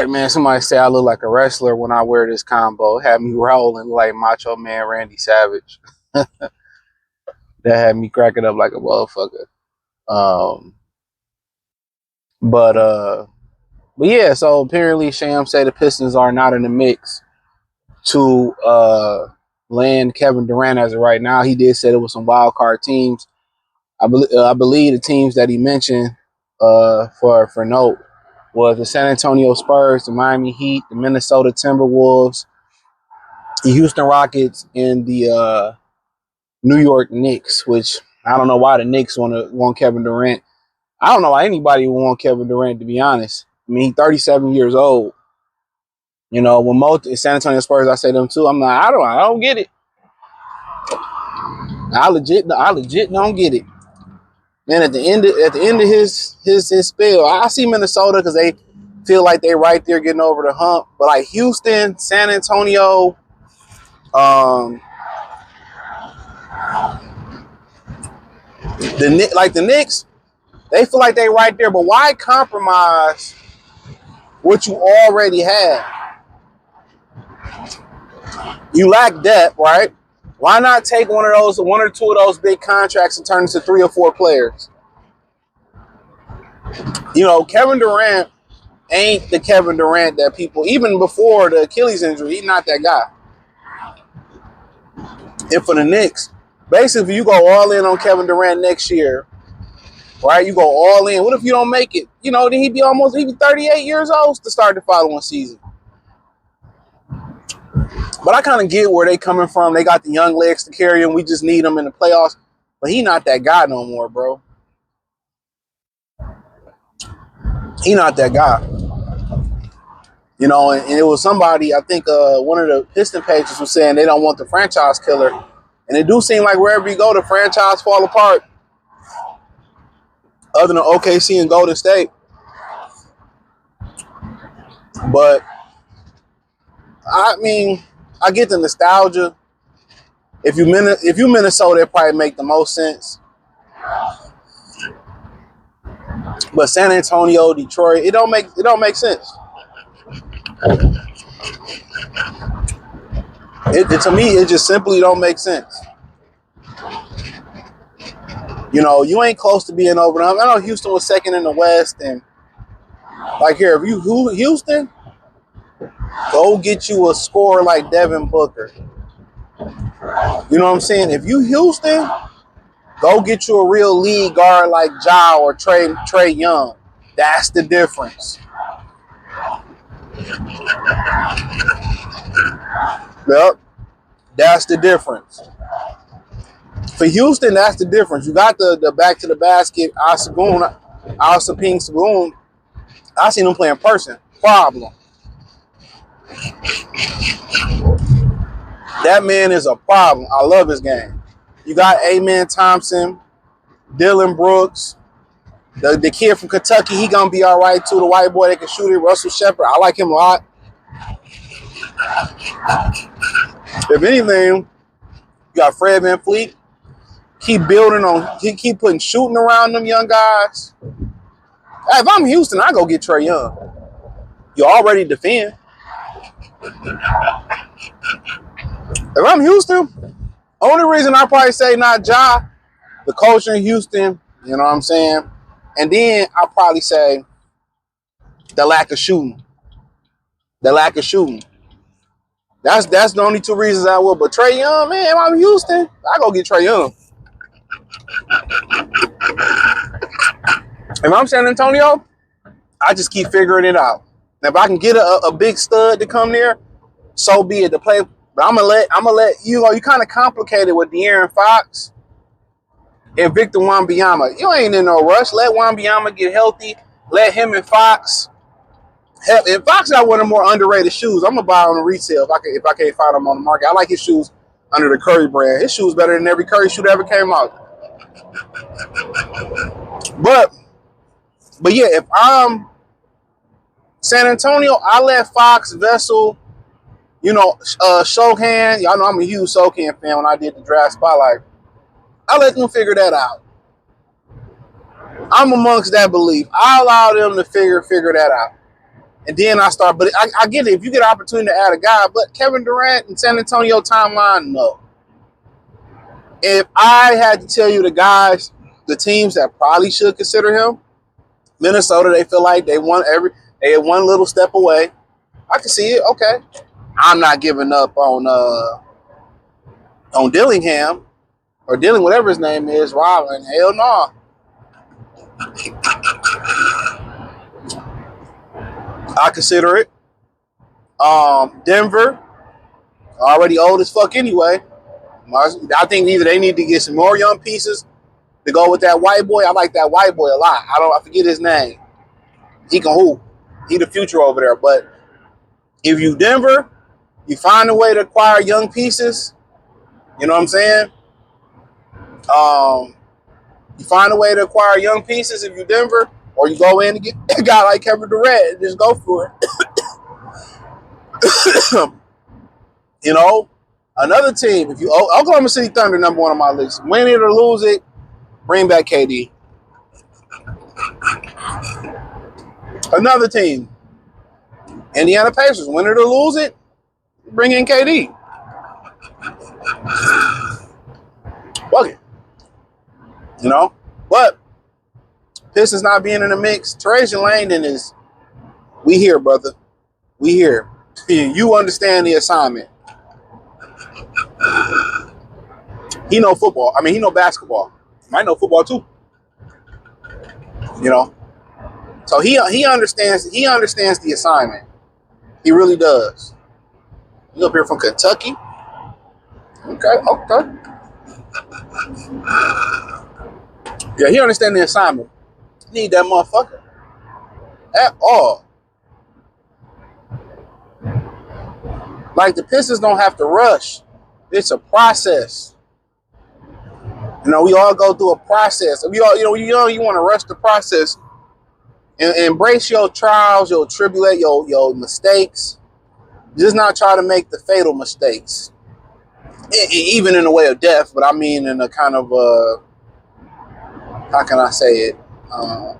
right, man. Somebody say I look like a wrestler when I wear this combo. It had me rolling like Macho Man Randy Savage. That had me cracking up like a motherfucker. Um, but yeah. So apparently, Sham said the Pistons are not in the mix to land Kevin Durant as of right now. He did say there was some wild card teams. I believe the teams that he mentioned for note was the San Antonio Spurs, the Miami Heat, the Minnesota Timberwolves, the Houston Rockets, and the New York Knicks, which I don't know why the Knicks want Kevin Durant. I don't know why anybody would want Kevin Durant, to be honest. I mean, he's 37 years old. You know, when most San Antonio Spurs, I say them too. I'm like, I don't get it. I legit don't get it. Man, at the end of his spell, I see Minnesota because they feel like they right there getting over the hump. But like Houston, San Antonio, the Knicks, they feel like they right there. But why compromise what you already have? You lack depth, right? Why not take one or two of those big contracts and turn into 3 or 4 players? You know, Kevin Durant ain't the Kevin Durant that people, even before the Achilles injury, he's not that guy. And for the Knicks, basically, if you go all in on Kevin Durant next year, right? You go all in. What if you don't make it? You know, then he'd be 38 years old to start the following season. But I kind of get where they coming from. They got the young legs to carry him. We just need him in the playoffs. But he not that guy no more, bro. He not that guy. You know, and it was somebody, I think one of the Piston pages was saying they don't want the franchise killer. And it do seem like wherever you go, the franchise fall apart. Other than OKC and Golden State. But, I mean, I get the nostalgia. If you Minnesota, it probably make the most sense. But San Antonio, Detroit, it don't make sense. To me, it just simply don't make sense. You know, you ain't close to being over. I know Houston was second in the West, and like here, if you Houston, go get you a scorer like Devin Booker. You know what I'm saying? If you Houston, go get you a real lead guard like Ja or Trey Young. That's the difference. Yep. That's the difference. For Houston, that's the difference. You got the back to the basket, Ping Sagoon. I seen him play in person. Problem. That man is a problem. I love his game. You got Amen Thompson, Dylan Brooks, the kid from Kentucky. He gonna be all right too. The white boy that can shoot it, Russell Shepard. I like him a lot. If anything, you got Fred VanVleet. Keep building on. Keep putting shooting around them young guys. Hey, if I'm Houston, I go get Trey Young. You already defend. If I'm Houston, only reason I probably say not Ja, the coach in Houston, you know what I'm saying? And then I'll probably say the lack of shooting. The lack of shooting. That's the only 2 reasons I will. But Trey Young, man, if I'm Houston, I go get Trey Young. If I'm San Antonio, I just keep figuring it out. Now, if I can get a big stud to come there, so be it to play. But I'm gonna let you know. You kind of complicated with De'Aaron Fox and Victor Wembanyama. You ain't in no rush. Let Wembanyama get healthy. Let him and Fox. If Fox got one of the more underrated shoes, I'm gonna buy on the resale if I can't find them on the market. I like his shoes under the Curry brand. His shoes better than every Curry shoe that ever came out. But yeah, if I'm San Antonio, I let Fox, Vessel, you know, Shokan. Y'all know I'm a huge Shokan fan. When I did the draft spotlight, I let them figure that out. I'm amongst that belief. I allow them to figure that out. And then I start, but I get it. If you get an opportunity to add a guy, but Kevin Durant and San Antonio timeline, no. If I had to tell you the guys, the teams that probably should consider him, Minnesota, they feel like they had one little step away. I can see it. Okay, I'm not giving up on Dillingham or Dilling, whatever his name is, Robin. Hell no. I consider it. Denver, already old as fuck anyway. I think either they need to get some more young pieces to go with that white boy. I like that white boy a lot. I forget his name. He can hoop. He the future over there. But if you Denver, you find a way to acquire young pieces. You know what I'm saying? You find a way to acquire young pieces if you Denver, or you go in and get a guy like Kevin Durant and just go for it. You know, another team. If you Oklahoma City Thunder, number one on my list. Win it or lose it, bring back KD. Another team. Indiana Pacers, win it or lose it, bring in KD. Fuck it. You know? But Pistons not being in the mix. Trajan Langdon is, we here, brother. We here. You understand the assignment. He know football. I mean, he know basketball. Might know football too. You know? So he understands the assignment. He really does. You up here from Kentucky? Okay. Yeah, he understands the assignment. Need that motherfucker. At all. Like, the Pistons don't have to rush. It's a process. You know, we all go through a process. We all, you want to rush the process. And embrace your trials, your tribulate, your mistakes. Just not try to make the fatal mistakes. Even in the way of death, but I mean in a kind of how can I say it? I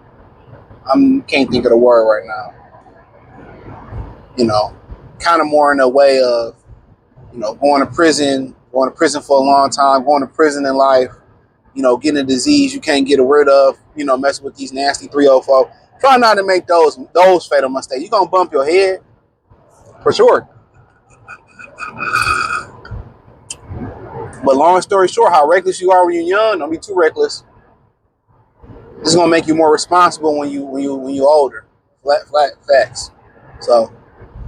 can't think of the word right now. You know, kind of more in a way of, going to prison for a long time, going to prison in life, getting a disease you can't get rid of, messing with these nasty 304. Try not to make those fatal mistakes. You're going to bump your head, for sure. But long story short, how reckless you are when you're young, don't be too reckless. This is going to make you more responsible when you older. Flat facts. So,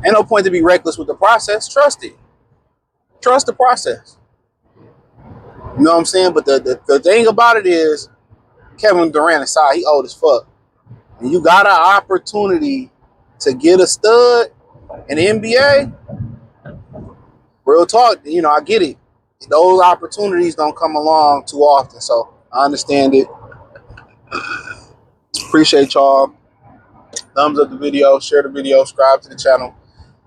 ain't no point to be reckless with the process. Trust it. Trust the process. You know what I'm saying? But the thing about it is, Kevin Durant aside, he old as fuck. And you got an opportunity to get a stud in the NBA, real talk, I get it. Those opportunities don't come along too often. So I understand it. Appreciate y'all. Thumbs up the video, share the video, subscribe to the channel.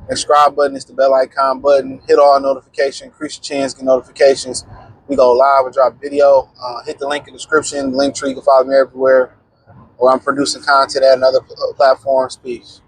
And subscribe button is the bell icon button. Hit all notifications, increase your chance, get notifications. We go live and drop video. Hit the link in the description, link tree. You can follow me everywhere. Or I'm producing content at another platforms. Peace.